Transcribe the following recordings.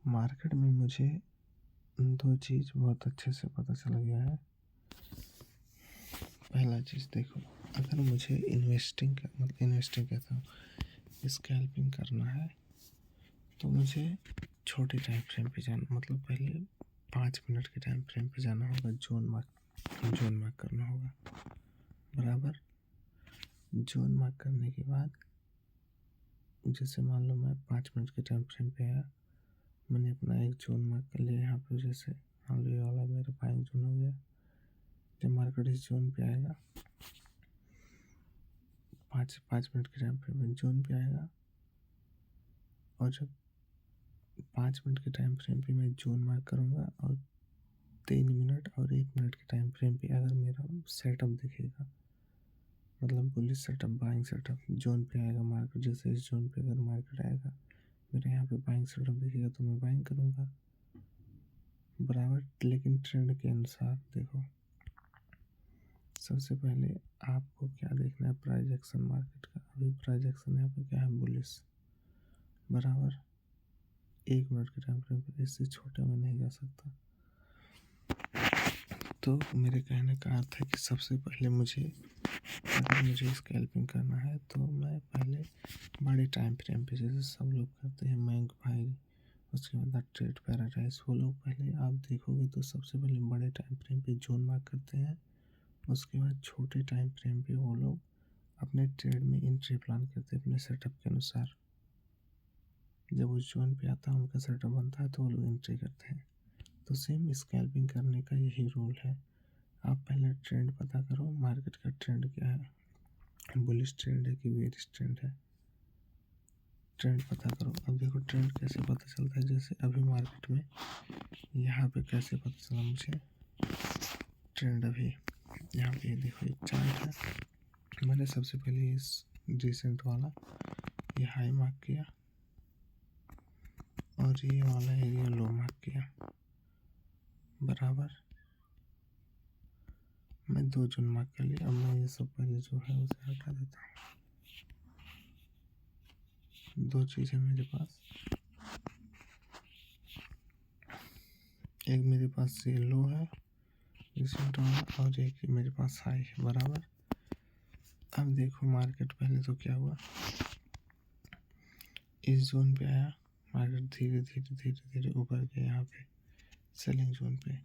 Market में मुझे दो चीज़ बहुत अच्छे से पता चल गया है। पहला चीज़ देखो, अगर मुझे इन्वेस्टिंग कहता हूँ, स्कैल्पिंग करना है तो मुझे छोटे टाइम फ्रेम पे जाना, मतलब पहले 5 मिनट के टाइम फ्रेम पे जाना होगा, जोन मार्क करना होगा। बराबर, जोन मार्क करने के बाद जैसे मान लो मैं 5 मिनट के टाइम फ्रेम पे आया, मैंने अपना एक जोन मार्क कर लिया यहाँ पे। जैसे मान लो ये वाला मेरा बाइंग जोन हो गया। जब मार्केट इस जोन पे आएगा, 5 मिनट के टाइम फ्रेम में जोन पे आएगा, और जब 5 मिनट के टाइम फ्रेम पे मैं जोन मार्क करूँगा और 3 मिनट और 1 मिनट के टाइम फ्रेम पे अगर मेरा सेटअप दिखेगा, मतलब bullish setup, buying setup zone पे आएगा मार्केट। जैसे इस जोन पे अगर मार्केट आएगा, मेरे यहाँ पे बाइंग सेटअप दिखेगा तो मैं बाइंग करूँगा। बराबर, लेकिन ट्रेंड के अनुसार देखो, सबसे पहले आपको क्या देखना है, प्राइस एक्शन मार्केट का। अभी प्राइस एक्शन यहाँ पे क्या है, बुलिश। बराबर, 1 मिनट के टाइम फ्रेम पे, इससे छोटे में नहीं जा सकता। तो मेरे कहने का अर्थ है कि सबसे पहले अगर मुझे स्कैल्पिंग करना है तो मैं पहले बड़े टाइम फ्रेम पे, जैसे सब लोग करते हैं, मैंक भाई, उसके बाद ट्रेड पैराडाइज, वो लोग पहले आप देखोगे तो सबसे पहले बड़े टाइम फ्रेम पे जोन मार्क करते हैं। उसके बाद छोटे टाइम फ्रेम पे वो लोग अपने ट्रेड में एंट्री प्लान करते हैं अपने सेटअप के अनुसार। जब उस जोन पे आता है, उनका सेटअप बनता है तो वो लोग एंट्री करते हैं। तो सेम स्कैल्पिंग करने का यही रूल है। आप पहले ट्रेंड पता करो, मार्केट का ट्रेंड क्या है, बुलिश ट्रेंड है कि बेरिश ट्रेंड है, ट्रेंड पता करो। अब देखो ट्रेंड कैसे पता चलता है, जैसे अभी मार्केट में यहाँ पे कैसे पता चला मुझे ट्रेंड। अभी यहाँ पे देखो एक चार्ट है, मैंने सबसे पहले इस रिसेंट वाला ये हाई मार्क किया और ये वाला एरिया लो मार्क किया। बराबर, मैं 2 जोन मार्क कर लिया। अब मैं ये सब पहले जो है उसे हटा देता हूँ। 2 चीज़ है मेरे पास, एक मेरे पास ये लो है रिसेंट वाला, और एक मेरे पास हाई है। बराबर, अब देखो मार्केट पहले तो क्या हुआ, इस जोन पे आया, मार्केट धीरे धीरे ऊपर गया यहाँ पे सेलिंग जोन पे।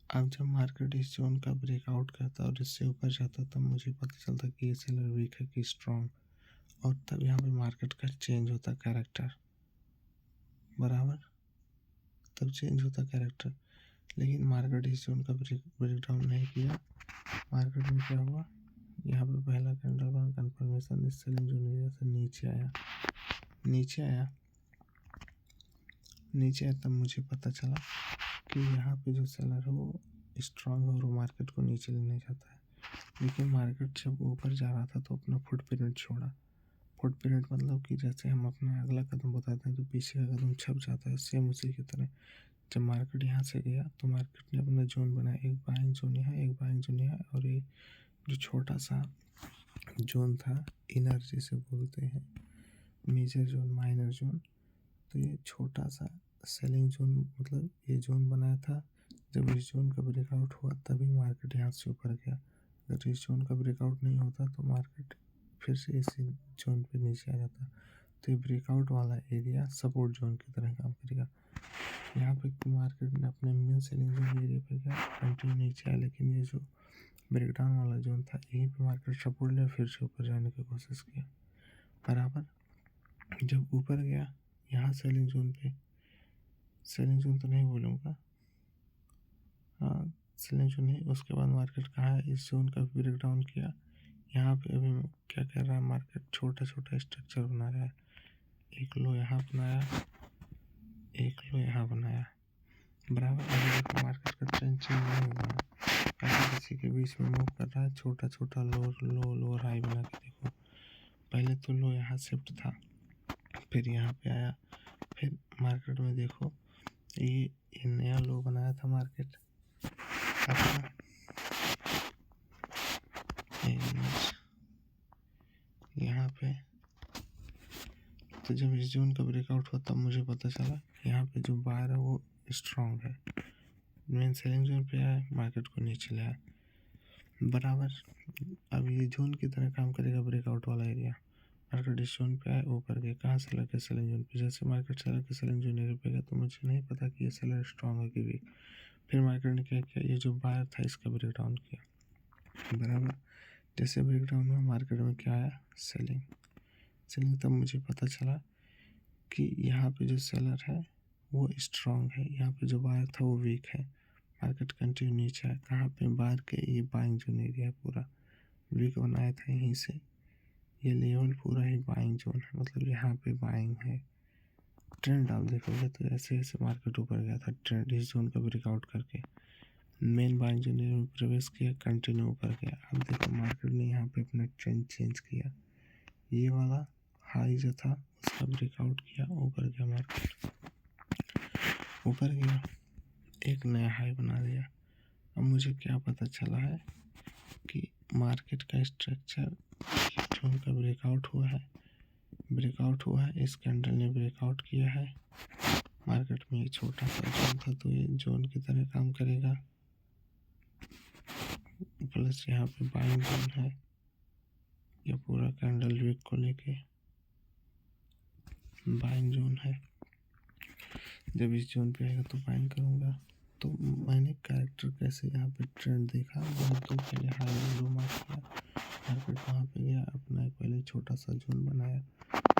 अब जब मार्केट इस जोन का ब्रेकआउट करता और इससे ऊपर जाता, तब मुझे पता चलता कि ये सेलर वीक है कि स्ट्रॉन्ग, और तब यहाँ पे मार्केट का चेंज होता कैरेक्टर। बराबर, तब चेंज होता कैरेक्टर। लेकिन मार्केट इस जोन का ब्रेकडाउन नहीं किया। मार्केट में क्या हुआ, यहाँ पे पहला कैंडल बना, कंफर्मेशन, इस सेलिंग जोन एरिया से नीचे आया, तब मुझे पता चला कि यहाँ पे जो सेलर है वो स्ट्रांग है और वो मार्केट को नीचे लेने जाता है। लेकिन मार्केट जब ऊपर जा रहा था तो अपना फुटप्रिंट छोड़ा। फुटप्रिंट मतलब कि जैसे हम अपना अगला कदम बताते हैं तो पीछे का कदम छप जाता है, सेम उसी की तरह। जब मार्केट यहाँ से गया तो मार्केट ने अपना जोन बनाया, एक बाइंग जोन यहाँ, एक बाइंग जोन यहाँ, और ये जो छोटा सा जोन था, इनर जिसे बोलते हैं, मेजर जोन, माइनर जोन, तो ये छोटा सा सेलिंग जोन, मतलब ये जोन बनाया था। जब इस जोन का ब्रेकआउट हुआ तभी मार्केट यहाँ से ऊपर गया। अगर इस जोन का ब्रेकआउट नहीं होता तो मार्केट फिर से इसी जोन पे नीचे आ जाता। तो ये ब्रेकआउट वाला एरिया सपोर्ट जोन की तरह काम करेगा। यहाँ पे मार्केट ने अपने मेन सेलिंग जोन एरिया पे क्या कंटिन्यू नीचे आया, लेकिन ये जो ब्रेकडाउन वाला जोन था, यहीं पे मार्केट सपोर्ट ले फिर से ऊपर जाने की कोशिश किया। बराबर, जब ऊपर गया यहाँ सेलिंग जोन तो नहीं बोलूँगा, हाँ सेलिंग जोन नहीं, उसके बाद मार्केट कहाँ है, इस जोन का ब्रेकडाउन किया। यहाँ पे अभी क्या कर रहा है, मार्केट छोटा स्ट्रक्चर बना रहा है। एक लो यहाँ बनाया, एक लो यहाँ बनाया। बराबर, अभी देखो मार्केट का ट्रेंड चेंज नहीं हुआ है, पहले किसी के बीच में मूव कर रहा है, छोटा लो हाई बना के। देखो पहले तो लो यहाँ शिफ्ट था, फिर यहाँ पे आया, फिर मार्केट में देखो ये नया लो बनाया था मार्केट अपना, यहाँ पे। तो तो जब इस जोन का ब्रेकआउट हुआ तब मुझे पता चला यहाँ पे जो बायर है वो स्ट्रांग है, मेन सेलिंग जोन पे आया, मार्केट को नीचे लाया बराबर। अब ये जोन की तरह काम करेगा ब्रेकआउट वाला एरिया। मार्केट इस जोन पे आया, ऊपर गया, कहाँ से लगे सेलिंग जोन पे। जैसे मार्केट से लगे सेलिंग जोन एरिया पे गया तो मुझे नहीं पता कि ये सेलर स्ट्रांग है कि वीक। फिर मार्केट ने क्या किया, ये जो बायर था इसका ब्रेकडाउन किया बराबर। जैसे ब्रेकडाउन हुआ मार्केट में क्या आया, सेलिंग। तब मुझे पता चला कि यहाँ पे जो सेलर है वो स्ट्रांग है, यहाँ पे जो बायर था वो वीक है। मार्केट कंटिन्यू नीचे है, कहाँ पे, बायर के ये बाइंग जोन एरिया पूरा वीक बनाया था, यहीं से ये लेवल पूरा ही बाइंग जोन है, मतलब यहाँ पे बाइंग है। ट्रेंड आप देखोगे तो ऐसे ऐसे मार्केट ऊपर गया था, ट्रेंड इस जोन का ब्रेकआउट करके मेन बाइंग जोन एरिया में प्रवेश किया, कंटिन्यू ऊपर गया। अब देखो मार्केट ने यहाँ पे अपना ट्रेंड चेंज किया, ये वाला हाई जो था उसका ब्रेकआउट किया, ऊपर गया, मार्केट ऊपर गया, एक नया हाई बना दिया। अब मुझे क्या पता चला है कि मार्केट का स्ट्रक्चर जोन का ब्रेकआउट हुआ है, इस कैंडल ने ब्रेकआउट किया है। मार्केट में ये छोटा सा जोन था तो ये जोन की तरह काम करेगा, प्लस यहाँ पे बाइंग जोन है, ये पूरा कैंडल वीक को लेके बाइंग जोन है। जब इस जोन पे आएगा तो बाइंग करूँगा। तो मैंने कैरेक्टर कैसे यहाँ पे ट्रेंड देखा, बहुत तो पहले हाई लो मार्क किया, मार्केट वहाँ पे गया, अपना एक पहले छोटा सा जोन बनाया,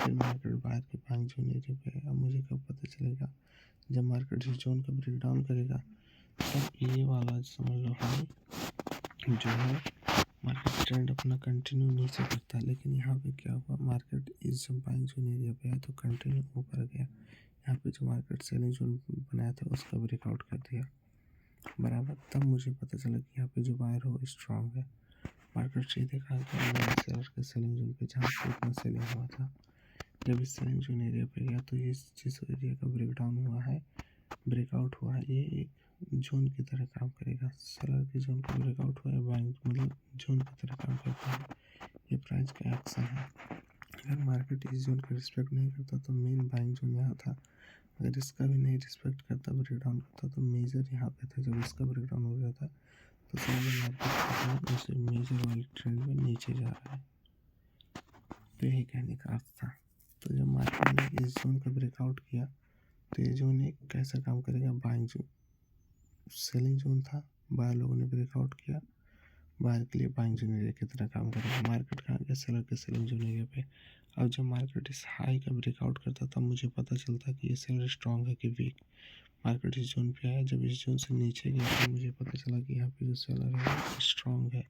फिर मार्केट बाहर के बाइंग जोन एरिया पे गया। अब मुझे कब पता चलेगा, जब मार्केट इस जोन का ब्रेकडाउन करेगा तब ये वाला समझ लो हाई जो है, मार्केट ट्रेंड अपना कंटिन्यू नीचे करता है, लेकिन यहाँ पे क्या हुआ, मार्केट इस बाइंग जोन एरिया पे आया तो कंटिन्यू ऊपर गया, यहाँ पे जो मार्केट सेलिंग जोन बनाया था उसका ब्रेकआउट कर दिया बराबर। तब मुझे पता चला कि यहाँ पे जो बायर हो स्ट्रांग है। मार्केट सीधे कहा कि सेलर के सेलिंग जोन पे जहाँ पे इतना सेलिंग हुआ था, जब इस सेलिंग जोन एरिया पे गया तो ये जिस एरिया का ब्रेकडाउन हुआ है, ब्रेकआउट हुआ है, ये एक जोन की तरह काम करेगा। सेलर के जोन का ब्रेकआउट हुआ है, बाइंग मतलब जोन की तरह काम करता है, ये प्राइस का एक्शन है। अगर मार्केट इस जोन का रिस्पेक्ट नहीं करता तो मेन बाइंग जोन यहाँ था, अगर इसका भी नहीं रिस्पेक्ट करता, ब्रेकडाउन करता तो मेजर यहाँ पे था। जब इसका ब्रेकडाउन हो गया था तो समझ मार्केट उसे मेजर वाले ट्रेंड में नीचे जा रहा है, तो यही कहने का अर्थ था। तो जब मार्केट ने इस जोन का ब्रेकआउट किया तो ये जोन एक कैसा काम करेगा, बाइंग जोन, सेलिंग जोन था, बाहर लोगों ने ब्रेकआउट किया, बाहर के लिए बाइंग जोन एरिया की तरह काम करेगा। मार्केट कहाँ गया, सेलर के सेलिंग जोन एरिया पे। अब जब मार्केट इस हाई का ब्रेकआउट करता तब मुझे पता चलता कि ये सेलर स्ट्रांग है कि वीक। मार्केट इस जोन पे आया, जब इस जोन से नीचे गया तो मुझे पता चला कि यहाँ पे जो सेलर है वो स्ट्रांग है,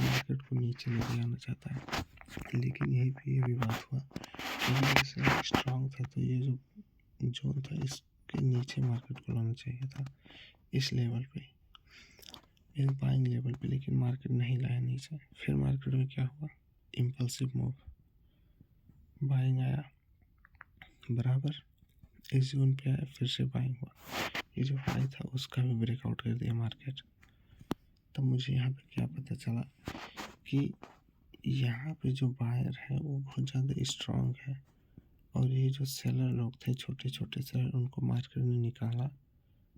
मार्केट को नीचे लेके आना चाहता है। लेकिन यहीं पे ये विवाद हुआ, क्योंकि सेलर स्ट्रांग था तो ये जो जोन था इसके नीचे मार्केट को लाना चाहिए था, इस लेवल पे, इस बाइंग लेवल पे, लेकिन मार्केट नहीं लाया नीचे। फिर मार्केट में क्या हुआ, इम्पल्सिव मूव, बाइंग आया बराबर, इस जोन पे आया, फिर से बाइंग हुआ, ये जो हाई था उसका भी ब्रेकआउट कर दिया मार्केट। तब मुझे यहाँ पे क्या पता चला कि यहाँ पे जो बायर है वो बहुत ज़्यादा स्ट्रांग है, और ये जो सेलर लोग थे, छोटे छोटे सेलर, उनको मार्केट ने निकाला।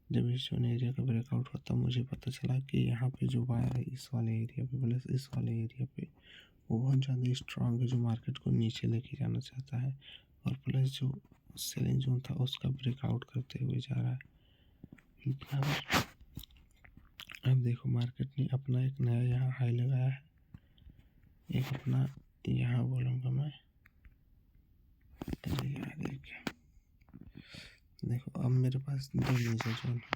जब इस जोन एरिया का ब्रेकआउट हुआ तब मुझे पता चला कि यहाँ पे जो बायर है इस वाले एरिया पे प्लस इस वाले एरिया पे वो बहुत ज़्यादा स्ट्रांग है, जो मार्केट को नीचे लेके जाना चाहता है, और प्लस जो सेलिंग जोन था उसका ब्रेकआउट करते हुए जा रहा है बराबर। अब देखो मार्केट ने अपना एक नया यहाँ हाई लगाया है, एक अपना यहाँ बोलूँगा मैं, अरे यार देखो अब मेरे पास दो मेजर जोन है,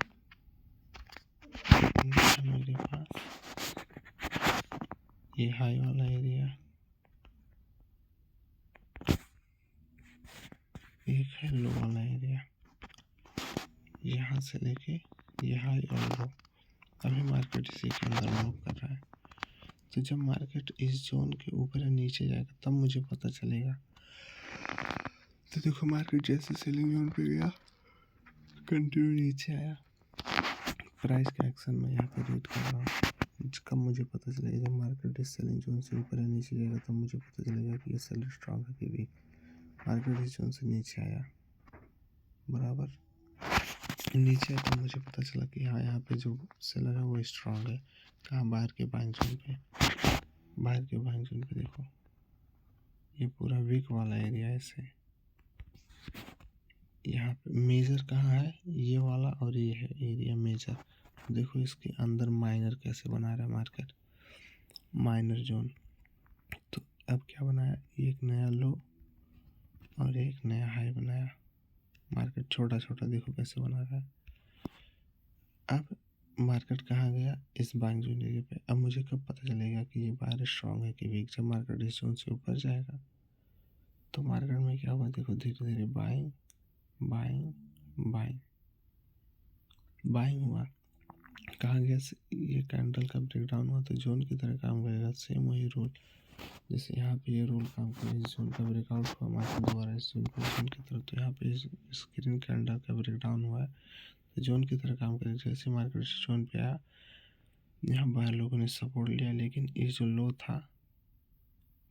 मेरे पास ये हाई वाला एरिया, एक है लो वाला एरिया, यहाँ से लेके ये हाई और लो। अभी मार्केट इसी के अंदर मूव कर रहा है, तो जब मार्केट इस जोन के ऊपर या नीचे जाएगा तब मुझे पता चलेगा। तो देखो मार्केट जैसे सेलिंग जोन पे गया, कंटिन्यू नीचे आया, प्राइस का एक्शन मैं यहाँ पे रीड कर रहा हूँ। कब मुझे पता चलेगा, जब मार्केट इस सेलिंग जोन से ऊपर या नीचे जाएगा तब मुझे पता चलेगा कि ये सेलर स्ट्रांग है कि वीक। मार्केट इस जोन से नीचे आया, बराबर नीचे आया तो मुझे पता चला कि हाँ यहाँ पे जो सेलर है वो स्ट्रांग है। कहाँ? बाहर के बाइंग जोन पे। बाहर के बाइंग जोन पे देखो, ये पूरा वीक वाला एरिया है। इसे यहाँ पे मेजर कहाँ है? ये वाला, और ये है एरिया मेजर। देखो इसके अंदर माइनर कैसे बना रहा है मार्केट, माइनर जोन। तो अब क्या बनाया? एक नया लो और एक नया हाई बनाया। मार्केट छोटा छोटा देखो कैसे बना रहा है। अब मार्केट कहाँ गया? इस बाइंग जोन एरिया पे। अब मुझे कब पता चलेगा कि ये बाहर स्ट्रॉन्ग है कि वीक? जब मार्केट इस जोन से ऊपर जाएगा। तो मार्केट में क्या हुआ? देखो धीरे धीरे बाइंग बाइंग बाइंग बाइंग हुआ। कहाँ गया? ये कैंडल का ब्रेकडाउन हुआ तो जोन की तरह काम करेगा। सेम वही रूल, जैसे यहाँ पे ये रूल काम करे। इस जोन का ब्रेकआउट हुआ मार्केट दोबारा इस जोन की तरफ, तो यहाँ पे इस ग्रीन कैंडल का ब्रेकडाउन हुआ है तो जोन की तरह काम करेगा। जैसे मार्केट इस जोन पे आया, यहाँ बाहर लोगों ने सपोर्ट लिया, लेकिन इस जो लो था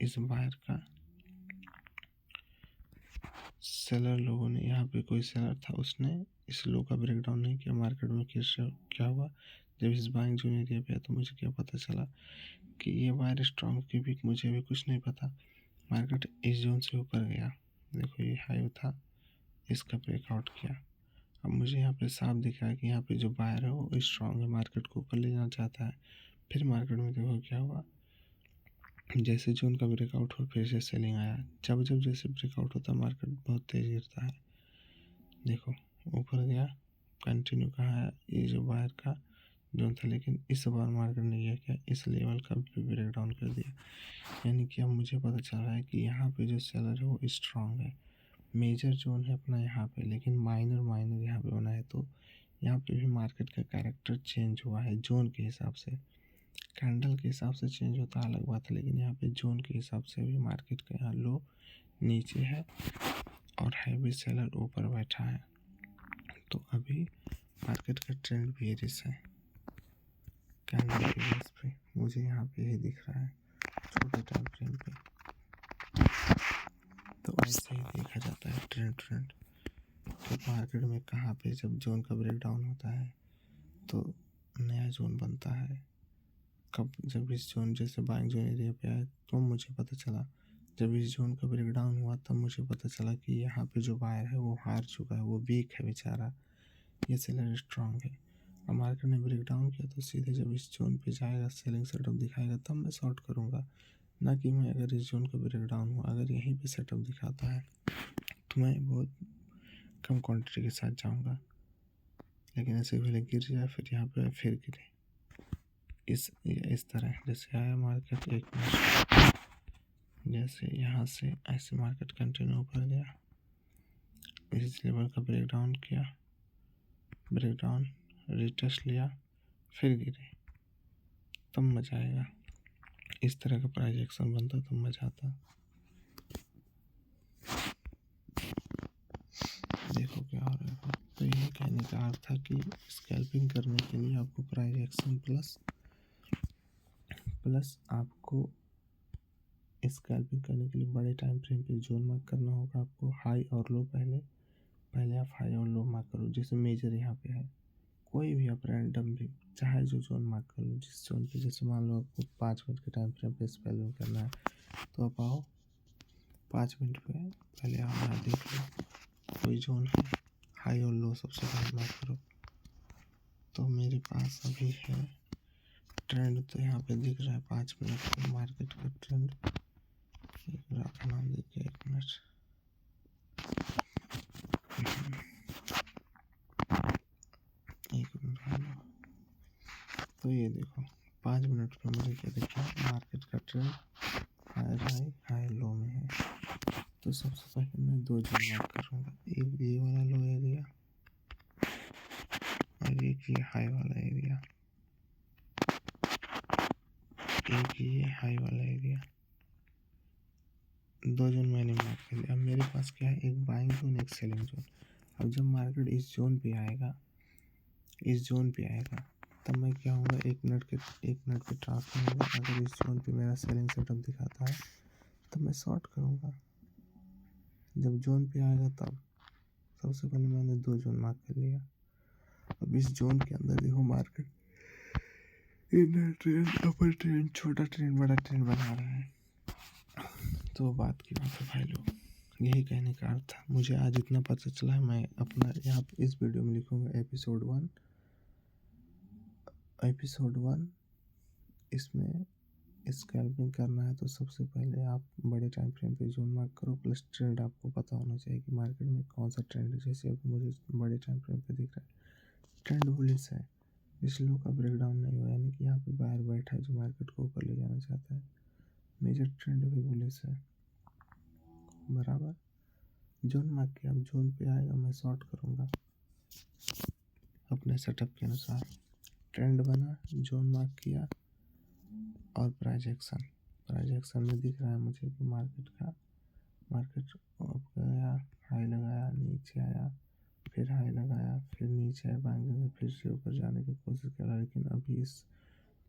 इस बाहर का, सेलर लोगों ने, यहाँ पे कोई सेलर था उसने इस लो का ब्रेकडाउन नहीं किया। मार्केट में क्या हुआ? जब इस बाइंग जोन एरिया पे आया तो मुझे क्या पता चला कि ये वायर स्ट्रॉन्ग की वीक, मुझे अभी कुछ नहीं पता। मार्केट इस जोन से ऊपर गया, देखो ये हाई था, इसका ब्रेकआउट किया। अब मुझे यहाँ पे साफ दिख रहा है कि यहाँ पे जो बायर है वो स्ट्रॉन्ग है, मार्केट को ऊपर ले जाना चाहता है। फिर मार्केट में देखो क्या हुआ, जैसे जोन का ब्रेकआउट हुआ फिर से सेलिंग आया। जब जब जैसे ब्रेकआउट होता है मार्केट बहुत तेज गिरता है। देखो ऊपर गया, कंटिन्यू कहाँ है? ये जो बायर का जोन था, लेकिन इस बार मार्केट ने गया क्या? इस लेवल का भी ब्रेक डाउन कर दिया। यानी कि अब मुझे पता चल रहा है कि यहाँ पे जो सेलर है वो स्ट्रांग है। मेजर जोन है अपना यहाँ पे, लेकिन माइनर यहाँ पे बना है। तो यहाँ पे भी मार्केट का कैरेक्टर चेंज हुआ है जोन के हिसाब से। कैंडल के हिसाब से चेंज होता है अलग बात है, लेकिन यहाँ पे जोन के हिसाब से भी मार्केट का यहाँ लो नीचे है और हैवी सेलर ऊपर बैठा है। तो अभी मार्केट का ट्रेंड बेयरिश है कैंडल के बेस पे। मुझे यहाँ पे ये दिख रहा है छोटे टाइम फ्रेम पे। तो ऐसे ही देखा जाता है ट्रेंड तो मार्केट में कहाँ पे जब जोन का ब्रेकडाउन होता है तो नया जोन बनता है। कब? जब इस जोन जैसे बाइंग जोन एरिया पे आया तो मुझे पता चला। जब इस जोन का ब्रेकडाउन हुआ तब मुझे पता चला कि यहाँ पे जो बायर है वो हार चुका है, वो वीक है बेचारा, ये सेलर स्ट्रांग है। अब मार्केट ने ब्रेकडाउन किया तो सीधे जब इस जोन पे जाएगा सेलिंग सेटअप दिखाएगा तब मैं शॉर्ट करूँगा, ना कि मैं अगर इस जोन का ब्रेकडाउन हुआ अगर यहीं पे सेटअप दिखाता है तो मैं बहुत कम क्वांटिटी के साथ जाऊँगा। लेकिन ऐसे पहले गिर जाए फिर यहाँ पे फिर गिरे, इस तरह जैसे आया मार्केट 1 मिनट, जैसे यहाँ से ऐसे मार्केट कंटिन्यू ऊपर गया, इस लेवल का ब्रेकडाउन किया, ब्रेकडाउन रिटेस्ट लिया, फिर गिरे, तब मजा आएगा। इस तरह का प्राइस एक्शन बनता तो मजा आता। देखो क्या हो रहा है। तो ये कहने का अर्थ था कि स्कैल्पिंग करने के लिए आपको प्राइस एक्शन प्लस आपको स्कैल्पिंग करने के लिए बड़े टाइम फ्रेम पे जोन मार्क करना होगा। आपको हाई और लो पहले आप हाई और लो मार्क करो। जैसे मेजर यहाँ पे है, कोई भी आप रैंडम भी चाहे जो जोन मार्क कर लो जिस जोन पे। जैसे मान लो आपको 5 मिनट के टाइम फ्रेम पे स्कैल्पिंग करना है तो आप आओ 5 मिनट पे पहले आप यहाँ देख लो कोई जोन है, हाई और लो सबसे पहले मार्क करो। तो मेरे पास अभी है ट्रेंड, तो यहाँ पे दिख रहा है 5 मिनट का मार्केट का ट्रेंड। एक ग्राफ नाम देखिए, 1 मिनट, तो ये देखो 5 मिनट पे मुझे क्या दिखा, मार्केट का ट्रेंड हाई लो में है। तो सबसे पहले मैं 2 जोन मार्क करूँगा, एक ये वाला लो एरिया और एक ये हाई वाला एरिया, एक ये हाई वाला एरिया। 2 जोन मैंने मार्क कर लिया। अब मेरे पास क्या है, एक बाइंग जोन एक सेलिंग जोन। अब जब मार्केट इस जोन पे आएगा तब मैं क्या होगा, 1 मिनट के ट्रांसफर होगा। अगर इस जोन पे मेरा सेलिंग सेटअप दिखाता है तब मैं शॉर्ट करूँगा। जब जोन पे आएगा तब सबसे पहले मैंने 2 जोन मार्क कर लिया। अब इस जोन के अंदर देखो मार्केट इनर ट्रेंड, अपर ट्रेंड, छोटा ट्रेंड, बड़ा ट्रेंड बना रहा है। तो बात की बात है भाई लोग, यही कहने का अर्थ था। मुझे आज इतना पता चला है, मैं अपना यहाँ इस वीडियो में लिखूँगा एपिसोड 1। इसमें स्कैल्पिंग करना है तो सबसे पहले आप बड़े टाइम फ्रेम पे जोन मार्क करो, प्लस ट्रेंड आपको पता होना चाहिए कि मार्केट में कौन सा ट्रेंड है। जैसे अब मुझे बड़े टाइम फ्रेम पे दिख रहा है ट्रेंड बुलिश है, इस लो का ब्रेकडाउन नहीं हुआ, यानी कि यहाँ पे बाहर बैठा है जो मार्केट को ऊपर ले जाना चाहता है। मेजर ट्रेंड भी बुलिश है, बराबर। जोन मार्क किया, अब जोन पे आएगा मैं शॉर्ट करूँगा अपने सेटअप के अनुसार। ट्रेंड बना, जोन मार्क किया और प्राइस एक्शन में दिख रहा है मुझे कि मार्केट अप गया, हाई लगाया, नीचे आया, फिर हाई लगाया, फिर नीचे आया, बैंक फिर से ऊपर जाने की कोशिश कर रहा है। लेकिन अभी इस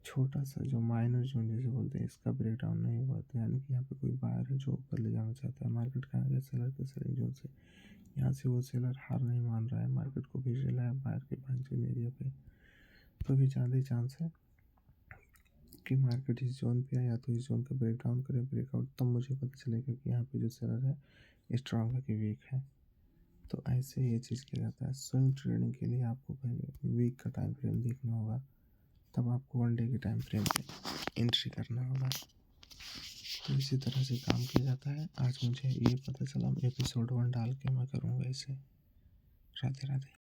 छोटा सा जो माइनर जोन जिसे बोलते हैं इसका ब्रेकडाउन नहीं हुआ, तो यानी कि यहाँ पे कोई बायर है जो ऊपर ले जाना चाहता है मार्केट का आगे सेलर के सेलिंग जोन से। यहाँ से वो सेलर हार नहीं मान रहा है, मार्केट को भेज रहा है बायर के बैंकिंग एरिया पे। तो अभी ज़्यादा चांस है कि मार्केट इस जोन पे आया तो इस जोन का ब्रेकडाउन करे, ब्रेकआउट, तब मुझे पता चलेगा कि यहाँ पे जो सेलर है स्ट्रांग है कि वीक है। तो ऐसे ये चीज़ किया जाता है। स्विंग ट्रेडिंग के लिए आपको पहले वीक का टाइम फ्रेम देखना होगा, तब आपको 1 डे के टाइम फ्रेम पे एंट्री करना होगा। तो इसी तरह से काम किया जाता है। आज मुझे ये पता चला, एपिसोड 1 डाल के मैं करूँगा इसे। राधे राधे।